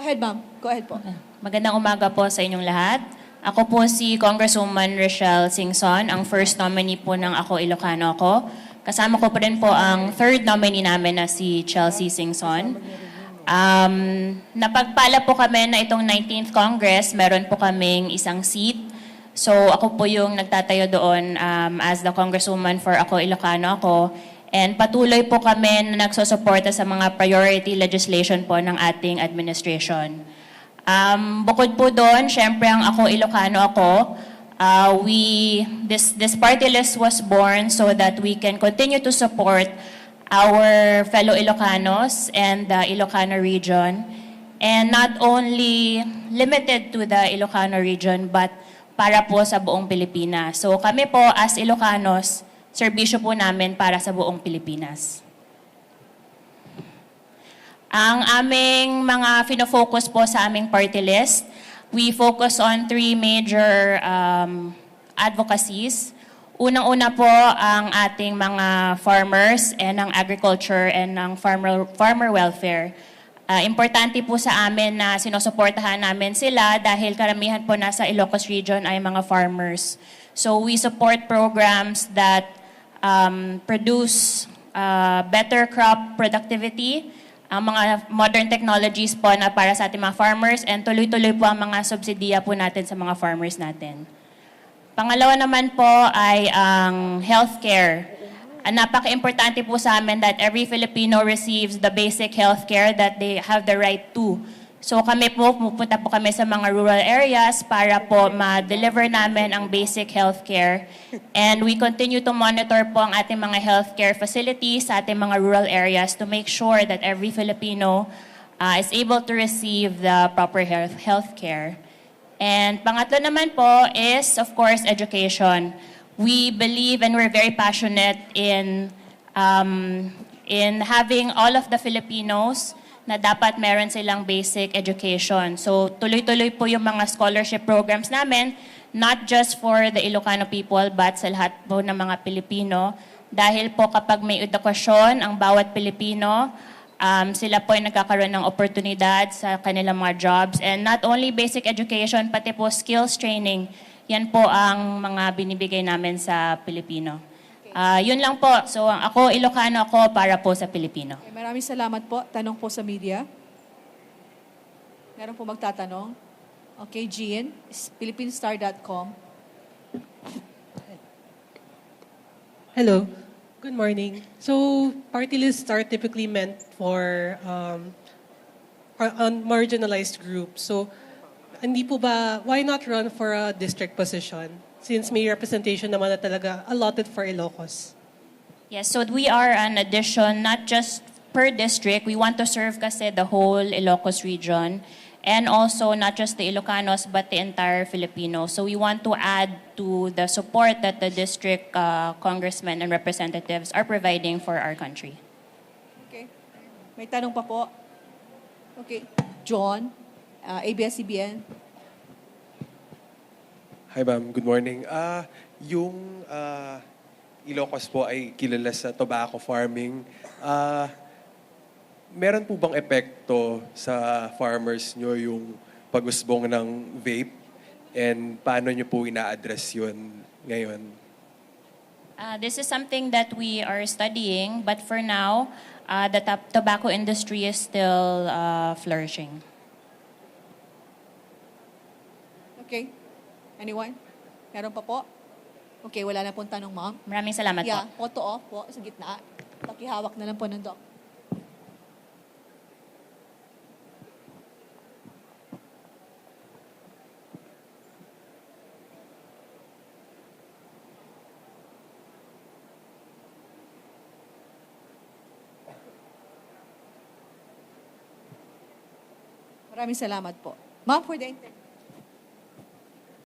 ahead, ma'am. Go ahead po. Magandang umaga po sa inyong lahat. Ako po si Congresswoman Rochelle Singson, ang first nominee po ng Ako Ilocano Ako. Kasama ko po rin po ang third nominee namin na si Chelsea Singson. Napagpala po kami na itong 19th Congress, meron po kaming isang seat. So ako po yung nagtatayo doon as the Congresswoman for Ako Ilocano Ako. And patuloy po kami na nagsusuporta sa mga priority legislation po ng ating administration. Bukod po doon, syempre ang Ako Ilocano Ako, this party list was born so that we can continue to support our fellow Ilocanos and the Ilocano region. And not only limited to the Ilocano region, but para po sa buong Pilipinas. So kami po as Ilocanos, serbisyo po namin para sa buong Pilipinas. Ang aming mga fino-focus po sa aming party list, we focus on three major advocacies. Unang-una po ang ating mga farmers and ang agriculture and ang farmer welfare. Importante po sa amin na sinusuportahan namin sila dahil karamihan po nasa Ilocos region ay mga farmers. So we support programs that produce better crop productivity, ang mga modern technologies po na para sa ating mga farmers, and tuloy-tuloy po ang mga subsidiya po natin sa mga farmers natin. Pangalawa naman po ay ang healthcare. Napaka-importante po sa amin that every Filipino receives the basic healthcare that they have the right to. So kami po, pupunta po kami sa mga rural areas para po ma-deliver namin ang basic healthcare. And we continue to monitor po ang ating mga healthcare facilities sa ating mga rural areas to make sure that every Filipino is able to receive the proper healthcare. And pangatlo naman po is, of course, education. We believe and we're very passionate in having all of the Filipinos na dapat meron silang basic education. So tuloy-tuloy po yung mga scholarship programs namin, not just for the Ilocano people, but sa lahat po ng mga Pilipino. Dahil po kapag may edukasyon ang bawat Pilipino, sila po ay nagkakaroon ng oportunidad sa kanilang mga jobs. And not only basic education, pati po skills training. Yan po ang mga binibigay namin sa Pilipino. Yun lang po. So ako, Ilocano ako para po sa Pilipino. Okay, maraming salamat po. Tanong po sa media. Meron po magtatanong. Okay, Jean, philippinesstar.com. Hello. Good morning. So, party lists are typically meant for marginalized groups. So, hindi po ba, why not run for a district position? Since may representation naman na talaga allotted for Ilocos. Yes, so we are an addition, not just per district. We want to serve kasi the whole Ilocos region. And also not just the Ilocanos, but the entire Filipinos. So we want to add to the support that the district congressmen and representatives are providing for our country. Okay. May tanong pa po. Okay. John, ABS-CBN. Hi ma'am, good morning. Yung Ilocos po ay kilala sa tobacco farming. Meron po bang epekto sa farmers nyo yung pag-usbong ng vape? And paano nyo po ina-address yun ngayon? This is something that we are studying, but for now, the tobacco industry is still flourishing. Okay. Anyone? Meron pa po? Okay, wala na pong tanong, ma'am. Maraming salamat Yeah, po. photo off po sa gitna. Pakihawak na lang po ng doc. Maraming salamat po. Ma'am, for the interview.